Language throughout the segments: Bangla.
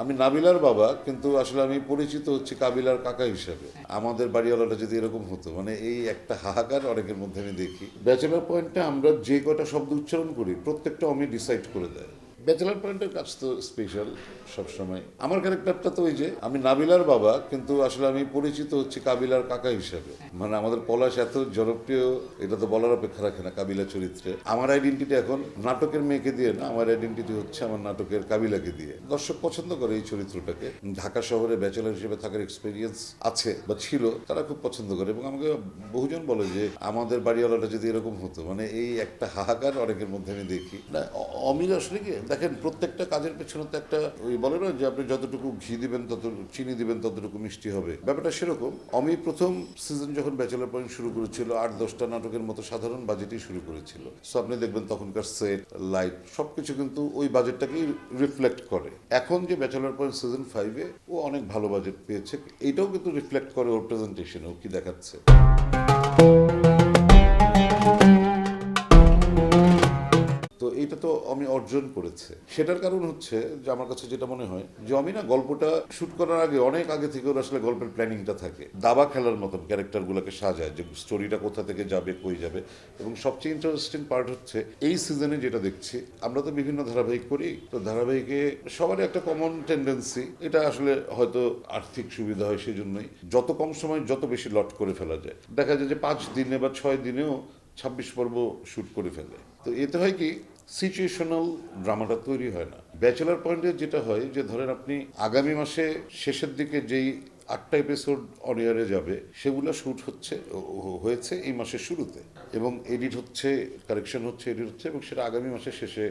আমি নাবিলার বাবা, কিন্তু আসলে আমি পরিচিত হচ্ছে কাবিলার কাকা হিসাবে। আমাদের বাড়িওয়ালাটা যদি এরকম হতো, মানে এই একটা হাহাকার অনেকের মধ্যে আমি দেখি। ব্যাচেলার পয়েন্টে আমরা যে কটা শব্দ উচ্চারণ করি প্রত্যেকটা অমি ডিসাইড করে দেয়। ব্যাচেলার পয়েন্টের কাজ তো স্পেশাল সবসময়। আমার ক্যারেক্টারটা তো ওই যে আমি নাবিলার বাবা, কিন্তু আসলে আমি পরিচিত হচ্ছে কাবিলার কাকা হিসাবে। মানে আমাদের পলাশ এত জনপ্রিয়, এটা তো বলার অপেক্ষা রাখে না কাবিলা চরিত্রে। আমার আইডেন্টিটি এখন নাটকের মেয়েকে দিয়ে না, আমার আইডেন্টিটি হচ্ছে আমার নাটকের কাবিলাকে দিয়ে। দর্শক পছন্দ করে এই চরিত্রটাকে। ঢাকা শহরে ব্যাচেলার হিসেবে থাকার এক্সপিরিয়েন্স আছে বা ছিল, তারা খুব পছন্দ করে। এবং আমাকে বহুজন বলে যে আমাদের বাড়িওয়ালাটা যদি এরকম হতো, মানে এই একটা হাহাকার অনেকের মধ্যে আমি দেখি না। অমিল আসলে কি দেখেন, প্রত্যেকটা কাজের পেছনে তো একটা ওই বলে না যে আপনি যতটুকু ঘি দিবেন তত চিনি দিবেন ততটুকু মিষ্টি হবে, ব্যাপারটা সেরকম। অমি প্রথম সিজন যখন ব্যাচেলার পয়েন্ট শুরু করেছিল 8-10টা নাটকের মতো সাধারণ বাজেটেই শুরু করেছিল। সো আপনি দেখবেন তখনকার সেট লাইট সবকিছু কিন্তু ওই বাজেটটাকেই রিফ্লেক্ট করে। এখন যে ব্যাচেলার পয়েন্ট সিজন 5-এ ও অনেক ভালো বাজেট পেয়েছে, এটাও কিন্তু রিফ্লেক্ট করে ওর প্রেজেন্টেশনে ও কি দেখাচ্ছে। তো এইটা তো আমি অর্জন করেছে। সেটার কারণ হচ্ছে যে আমার কাছে যেটা মনে হয় যে আমি না গল্পটা শুট করার আগে অনেক আগে থেকে ওর আসলে গল্পের প্ল্যানিংটা থাকে। দাবা খেলার মতন ক্যারেক্টারগুলোকে সাজায় যে স্টোরিটা কোথা থেকে যাবে কই যাবে। এবং সবচেয়ে ইন্টারেস্টিং পার্ট হচ্ছে এই সিজনে যেটা দেখছি, আমরা তো বিভিন্ন ধারাবাহিক করি, তো ধারাবাহিকে সবারই একটা কমন টেন্ডেন্সি, এটা আসলে হয়তো আর্থিক সুবিধা হয় সেজন্যই যত কম সময় যত বেশি লট করে ফেলা যায়। দেখা যায় যে 5 দিনে বা 6 দিনেও 26 পর্ব শুট করে ফেলে। তো এতে হয় কি, সিচুয়েশনাল ড্রামাটা তৈরি হয় না। ব্যাচেলার পয়েন্টে যেটা হয় যে ধরেন আপনি আগামী মাসে শেষের দিকে যেই 8টা এপিসোড অন এয়ারে যাবে, সেগুলো শ্যুট হয়েছে এই মাসের শুরুতে, এবং এডিট হচ্ছে, কারেকশন হচ্ছে, এডিট হচ্ছে, এবং সেটা আগামী মাসের শেষে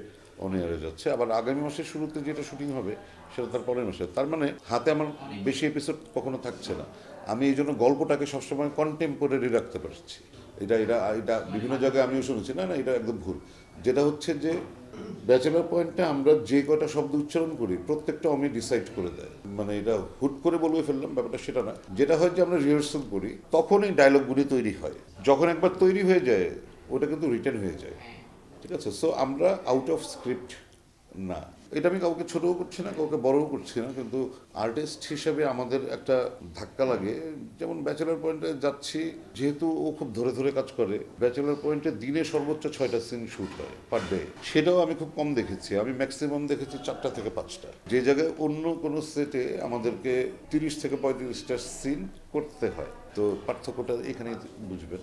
অন এয়ারে যাচ্ছে। আবার আগামী মাসের শুরুতে যেটা শুটিং হবে সেটা তার পরের মাসে। তার মানে হাতে আমার বেশি এপিসোড কখনো থাকছে না। আমি এই জন্য গল্পটাকে সবসময় কন্টেম্পোরারি রাখতে পারছি। এটা এটা এটা বিভিন্ন জায়গায় আমিও শুনেছি, না না এটা একদম ভুল। যেটা হচ্ছে যে ব্যাচেলার পয়েন্টে আমরা যে কটা শব্দ উচ্চারণ করি প্রত্যেকটা আমি ডিসাইড করে দেয়। মানে এটা হুট করে বলে ফেললাম ব্যাপারটা সেটা না। যেটা হয় যে আমরা রিহার্সাল করি তখন এই ডায়লগগুলি তৈরি হয়। যখন একবার তৈরি হয়ে যায় ওটা কিন্তু রিটার্ন হয়ে যায়। ঠিক আছে, সো আমরা আউট অফ স্ক্রিপ্ট না। এটা আমি কাউকে ছোটও করছি না, কাউকে বড়ও করছি না, কিন্তু আর্টিস্ট হিসেবে আমাদের একটা ধাক্কা লাগে। যেমন ব্যাচেলার পয়েন্টে যাচ্ছি, যেহেতু ও খুব ধরে ধরে কাজ করে, ব্যাচেলার পয়েন্টে দিনে সর্বোচ্চ 6টা সিন শ্যুট হয় পার ডে। সেটাও আমি খুব কম দেখেছি, আমি ম্যাক্সিমাম দেখেছি 4টা থেকে 5টা, যে জায়গায় অন্য কোনো সেটে আমাদেরকে 30 থেকে 35টা সিন করতে হয়। তো পার্থক্যটা এখানেই বুঝবেন।